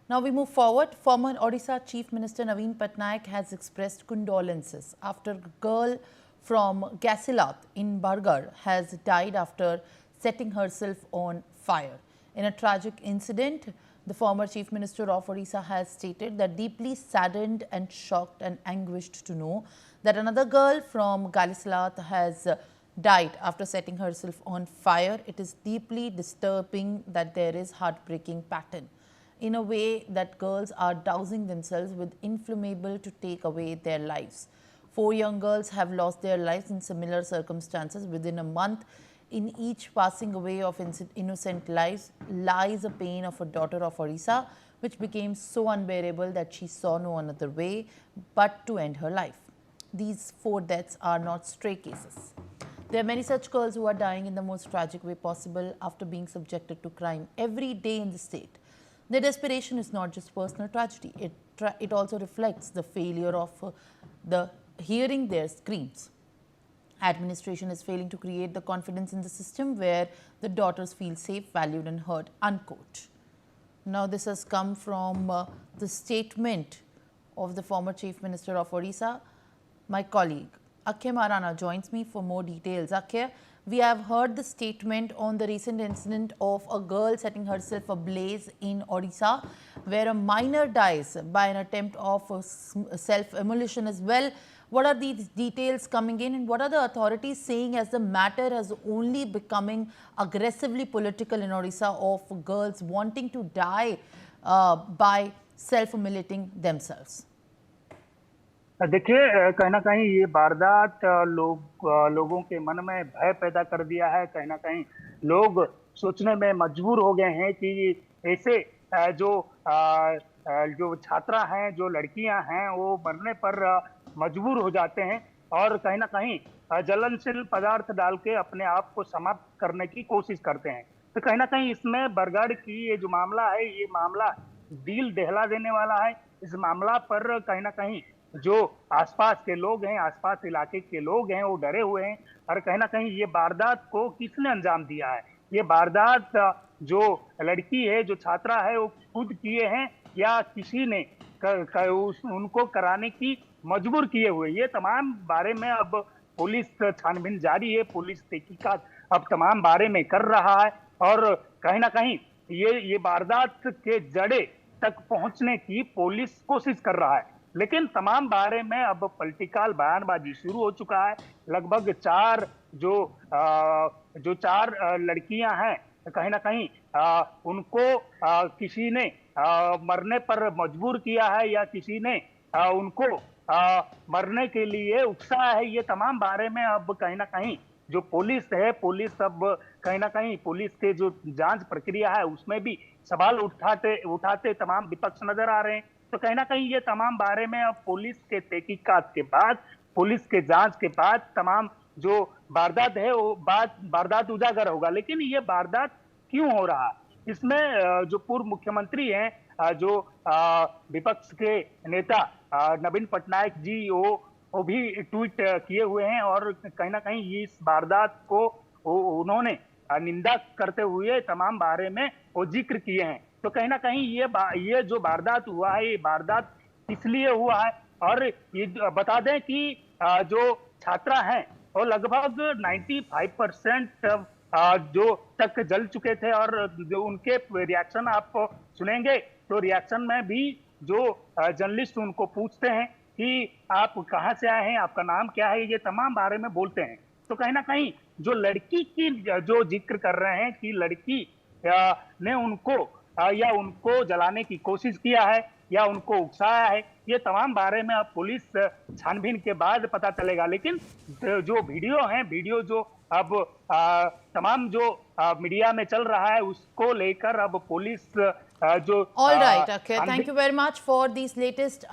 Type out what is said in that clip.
Now we move forward. Former Odisha Chief Minister Naveen Patnaik has expressed condolences after a girl from Gasilat in Bargarh has died after setting herself on fire. In a tragic incident, the former Chief Minister of Odisha has stated that deeply saddened and shocked and anguished to know that another girl from Galisalat has died after setting herself on fire. It is deeply disturbing that there is heartbreaking pattern in a way that girls are dousing themselves with inflammable to take away their lives. 4 young girls have lost their lives in similar circumstances within a month. In each passing away of innocent lives lies a pain of a daughter of Odisha, which became so unbearable that she saw no another way but to end her life. These 4 deaths are not stray cases. There are many such girls who are dying in the most tragic way possible after being subjected to crime every day in the state. Their desperation is not just personal tragedy. It also reflects the failure of hearing their screams. Administration is failing to create the confidence in the system where the daughters feel safe, valued and heard, unquote. Now this has come from the statement of the former Chief Minister of Odisha. My colleague Akhya Marana joins me for more details. Akhya, we have heard the statement on the recent incident of a girl setting herself ablaze in Odisha, where a minor dies by an attempt of self-immolation as well. What are these details coming in, and what are the authorities saying as the matter is only becoming aggressively political in Odisha of girls wanting to die by self-immolating themselves? देखिए, कहीं ना कहीं ये वारदात लोगों के मन में भय पैदा कर दिया है। कहीं ना कहीं लोग सोचने में मजबूर हो गए हैं कि ऐसे जो छात्रा हैं, जो लड़कियां हैं, वो मरने पर मजबूर हो जाते हैं और कहीं ना कहीं ज्वलनशील पदार्थ डाल के अपने आप को समाप्त करने की कोशिश करते हैं। तो कहीं ना कहीं इसमें बरगढ़ की ये जो मामला है, ये मामला दिल दहला देने वाला है। इस मामला पर कहीं ना कहीं जो आसपास के लोग हैं, आसपास इलाके के लोग हैं, वो डरे हुए हैं और कहीं ना कहीं ये वारदात को किसने अंजाम दिया है, ये वारदात जो लड़की है, जो छात्रा है, वो खुद किए हैं या किसी ने उनको कराने की मजबूर किए हुए, ये तमाम बारे में अब पुलिस छानबीन जारी है। पुलिस तहकीकात अब तमाम बारे में कर रहा है और कहीं ना कहीं ये वारदात के जड़े तक पहुंचने की पुलिस कोशिश कर रहा है, लेकिन तमाम बारे में अब पॉलिटिकल बयानबाजी शुरू हो चुका है। लगभग 4 लड़कियां हैं, कहीं ना कहीं उनको किसी ने मरने पर मजबूर किया है या किसी ने उनको मरने के लिए उकसाया है। ये तमाम बारे में अब कहीं ना कहीं जो पुलिस है, पुलिस अब कहीं ना कहीं पुलिस के जो जांच प्रक्रिया है उसमें भी सवाल उठाते तमाम विपक्ष नजर आ रहे हैं। तो कहीं ना कहीं ये तमाम बारे में अब पुलिस के तहकीकात के बाद, पुलिस के जांच के बाद तमाम जो वारदात है वो वारदात उजागर होगा। लेकिन ये वारदात क्यों हो रहा है, इसमें जो पूर्व मुख्यमंत्री हैं, जो विपक्ष के नेता नवीन पटनायक जी, वो भी ट्वीट किए हुए हैं और कहीं ना कहीं इस वारदात को उन्होंने निंदा करते हुए तमाम बारे में वो जिक्र किए हैं। तो कहीं ना कहीं ये जो वारदात हुआ है, ये वारदात इसलिए हुआ है और ये बता दें कि जो छात्रा हैं वो लगभग 95% जो तक जल चुके थे और जो उनके रिएक्शन आप सुनेंगे तो रिएक्शन में भी जो जर्नलिस्ट उनको पूछते हैं कि आप कहाँ से आए हैं, आपका नाम क्या है, ये तमाम बारे में बोलते हैं। तो कहीं ना कहीं जो लड़की की जो जिक्र कर रहे हैं कि लड़की ने उनको जलाने की कोशिश किया है या उनको उकसाया है, ये तमाम बारे में अब पुलिस छानबीन के बाद पता चलेगा। लेकिन जो वीडियो जो अब तमाम जो मीडिया में चल रहा है उसको लेकर अब पुलिस जो All right, okay. Thank you very much for these latest